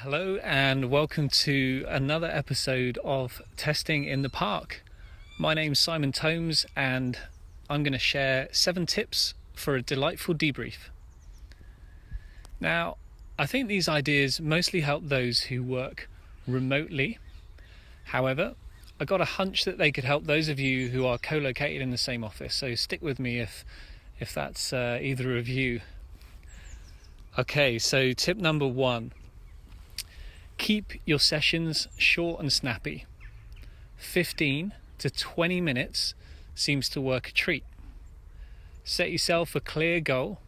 Hello and welcome to another episode of Testing in the Park. My name's Simon Tomes and I'm going to share 7 tips for a delightful debrief. Now, I think these ideas mostly help those who work remotely. However, I got a hunch that they could help those of you who are co-located in the same office, so stick with me if that's either of you. Okay, so tip number 1. Keep your sessions short and snappy. 15 to 20 minutes seems to work a treat. Set yourself a clear goal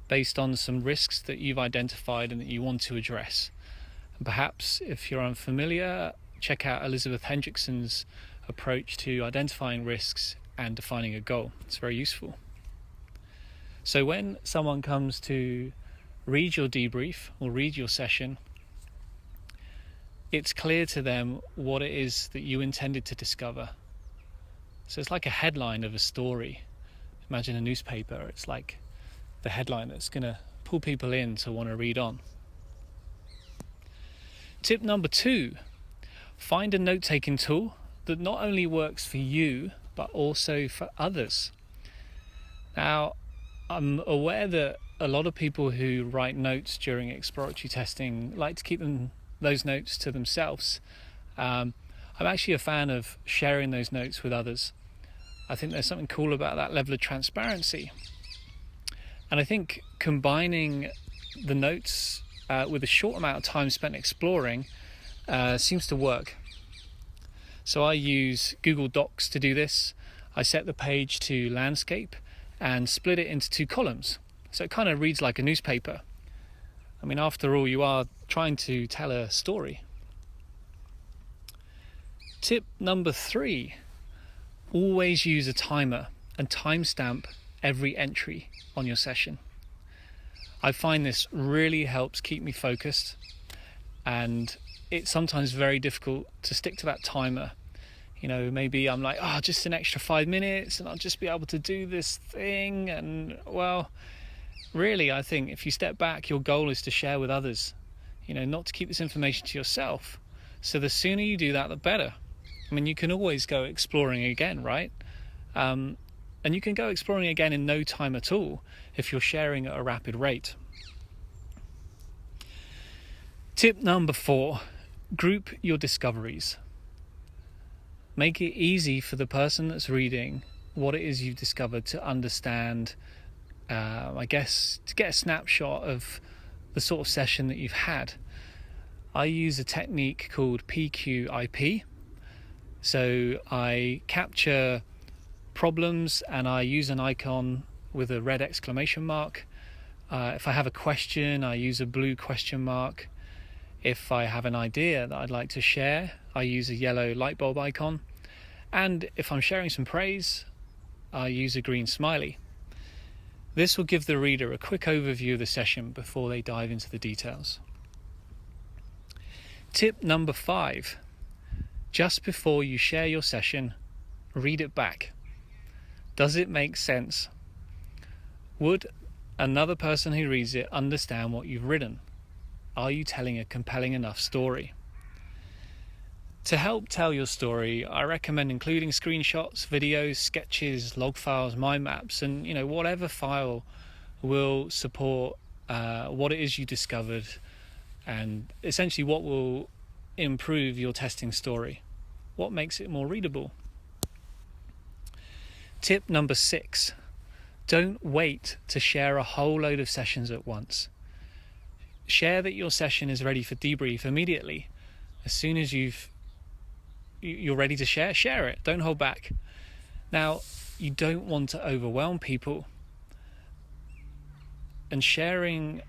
based on some risks that you've identified and that you want to address. And perhaps if you're unfamiliar, check out Elizabeth Hendrickson's approach to identifying risks and defining a goal. It's very useful. So when someone comes to read your debrief or read your session, it's clear to them what it is that you intended to discover. So it's like a headline of a story. Imagine a newspaper. It's like the headline that's going to pull people in to want to read on. Tip number 2, find a note-taking tool that not only works for you, but also for others. Now, I'm aware that a lot of people who write notes during exploratory testing like to keep those notes to themselves. I'm actually a fan of sharing those notes with others. I think there's something cool about that level of transparency. And I think combining the notes with a short amount of time spent exploring seems to work. So I use Google Docs to do this. I set the page to landscape and split it into 2 columns. So it kind of reads like a newspaper. I mean, after all, you are trying to tell a story. Tip number 3, always use a timer and timestamp every entry on your session. I find this really helps keep me focused, and it's sometimes very difficult to stick to that timer. You know, maybe I'm like, just an extra 5 minutes and I'll just be able to do this thing. And well, really, I think if you step back, your goal is to share with others, not to keep this information to yourself. So the sooner you do that, the better. I mean, you can always go exploring again, right? And you can go exploring again in no time at all if you're sharing at a rapid rate. Tip number 4, group your discoveries. Make it easy for the person that's reading what it is you've discovered to understand, I guess, to get a snapshot of the sort of session that you've had. I use a technique called PQIP. So I capture problems and I use an icon with a red exclamation mark. If I have a question, I use a blue question mark. If I have an idea that I'd like to share, I use a yellow light bulb icon. And if I'm sharing some praise, I use a green smiley. This will give the reader a quick overview of the session before they dive into the details. Tip number 5. Just before you share your session, read it back. Does it make sense? Would another person who reads it understand what you've written? Are you telling a compelling enough story? To help tell your story, I recommend including screenshots, videos, sketches, log files, mind maps, and whatever file will support what it is you discovered, and essentially what will improve your testing story. What makes it more readable? Tip number 6. Don't wait to share a whole load of sessions at once. Share that your session is ready for debrief immediately. As soon as you're ready to share it. Don't hold back. Now, you don't want to overwhelm people. And sharing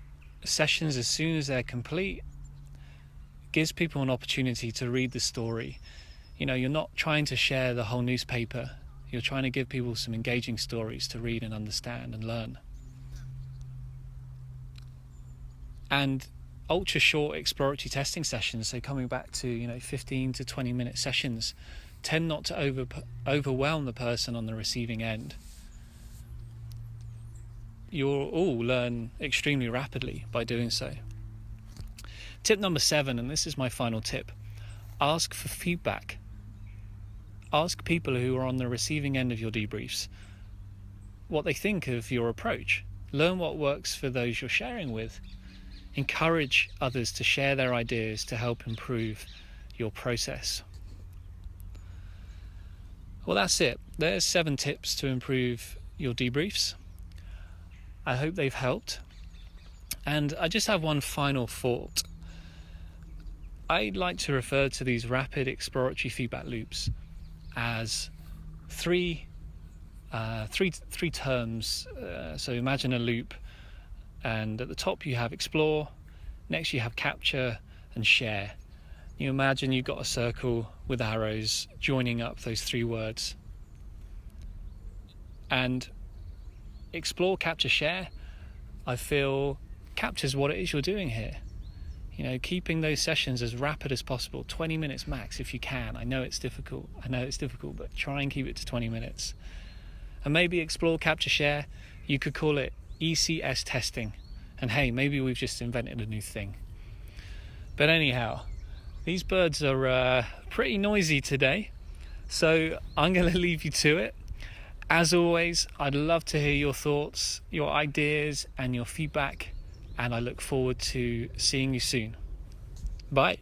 sessions as soon as they're complete gives people an opportunity to read the story. You're not trying to share the whole newspaper. You're trying to give people some engaging stories to read and understand and learn. And ultra short exploratory testing sessions, so coming back to 15 to 20 minute sessions, tend not to overwhelm the person on the receiving end. You'll all learn extremely rapidly by doing so. Tip number 7, and this is my final tip: ask for feedback. Ask people who are on the receiving end of your debriefs what they think of your approach. Learn what works for those you're sharing with. Encourage others to share their ideas to help improve your process. Well, that's it. There's 7 tips to improve your debriefs. I hope they've helped. And I just have one final thought. I like to refer to these rapid exploratory feedback loops as three terms. So imagine a loop, and at the top you have explore, next you have capture and share. You imagine you've got a circle with arrows joining up those 3 words. And explore, capture, share, I feel captures what it is you're doing here. You know, keeping those sessions as rapid as possible, 20 minutes max if you can. I know it's difficult, but try and keep it to 20 minutes. And maybe explore, capture, share, you could call it ECS testing. And hey, maybe we've just invented a new thing. But anyhow, these birds are pretty noisy today, so I'm going to leave you to it. As always, I'd love to hear your thoughts, your ideas, and your feedback, and I look forward to seeing you soon. Bye.